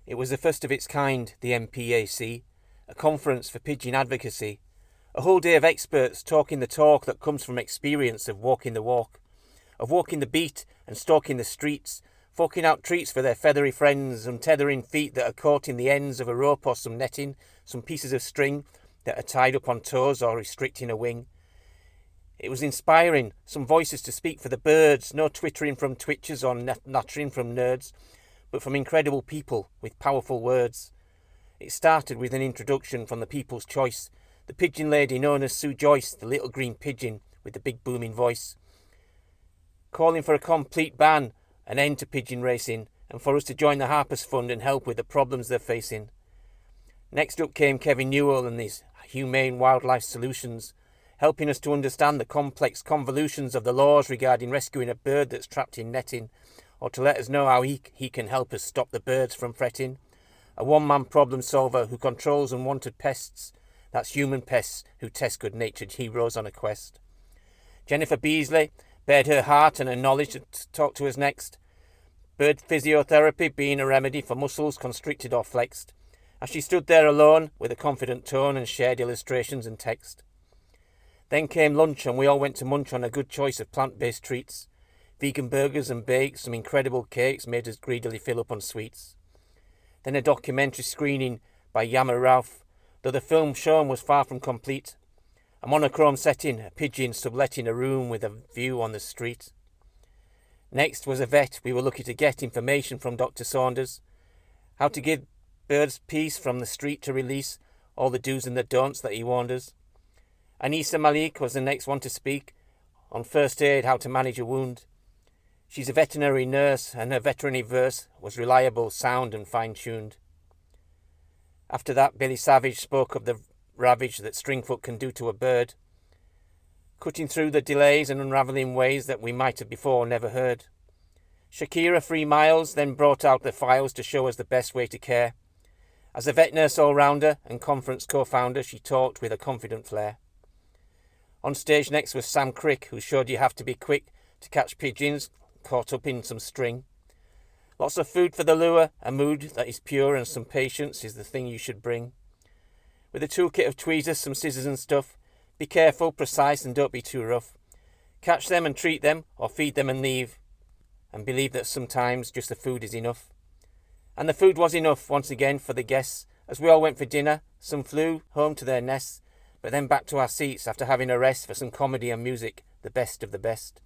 It was the first of its kind, the MPAC, a conference for pigeon advocacy, a whole day of experts talking the talk that comes from experience of walking the walk, of walking the beat and stalking the streets, forking out treats for their feathery friends, untethering feet that are caught in the ends of a rope or some netting, some pieces of string that are tied up on toes or restricting a wing. It was inspiring, some voices to speak for the birds, no twittering from twitchers or nattering from nerds, but from incredible people with powerful words. It started with an introduction from the people's choice, the pigeon lady known as Sue Joyce, the little green pigeon with the big booming voice, calling for a complete ban, an end to pigeon racing, and for us to join the Harpers Fund and help with the problems they're facing. Next up came Kevin Newell and his Humane Wildlife Solutions, helping us to understand the complex convolutions of the laws regarding rescuing a bird that's trapped in netting, or to let us know how he can help us stop the birds from fretting. A one-man problem solver who controls unwanted pests. That's human pests who test good-natured heroes on a quest. Jennifer Beasley bared her heart and her knowledge to talk to us next. Bird physiotherapy being a remedy for muscles constricted or flexed, as she stood there alone with a confident tone and shared illustrations and text. Then came lunch and we all went to munch on a good choice of plant-based treats. Vegan burgers and bakes, some incredible cakes made us greedily fill up on sweets. Then a documentary screening by Yammer Ralph, though the film shown was far from complete. A monochrome setting, a pigeon subletting a room with a view on the street. Next was a vet. We were lucky to get information from Dr. Saunders. How to give birds peace from the street to release all the do's and the don'ts that he warned us. Anissa Malik was the next one to speak on first aid, how to manage a wound. She's a veterinary nurse and her veterinary verse was reliable, sound and fine-tuned. After that, Billy Savage spoke of the ravage that stringfoot can do to a bird, cutting through the delays and unravelling ways that we might have before never heard. Shakira 3 Miles then brought out the files to show us the best way to care. As a vet nurse all-rounder and conference co-founder, she talked with a confident flair. On stage next was Sam Crick, who showed you have to be quick to catch pigeons caught up in some string. Lots of food for the lure, a mood that is pure and some patience is the thing you should bring. With a toolkit of tweezers, some scissors and stuff, be careful, precise and don't be too rough. Catch them and treat them, or feed them and leave. And believe that sometimes just the food is enough. And the food was enough once again for the guests. As we all went for dinner, some flew home to their nests, but then back to our seats after having a rest for some comedy and music, the best of the best.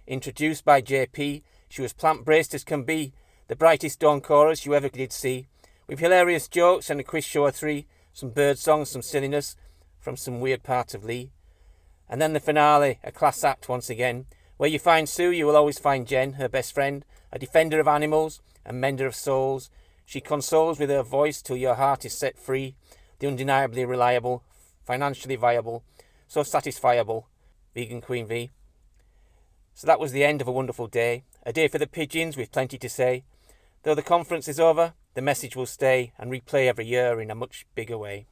Introduced by JP, she was plant-braced as can be, the brightest dawn chorus you ever did see, with hilarious jokes and a quiz show or 3, some bird songs, some silliness from some weird part of Lee. And then the finale, a class act once again. Where you find Sue, you will always find Jen, her best friend, a defender of animals and mender of souls. She consoles with her voice till your heart is set free, the undeniably reliable, financially viable, so satisfiable, Vegan Queen V. So that was the end of a wonderful day, a day for the pigeons with plenty to say. Though the conference is over, the message will stay and replay every year in a much bigger way.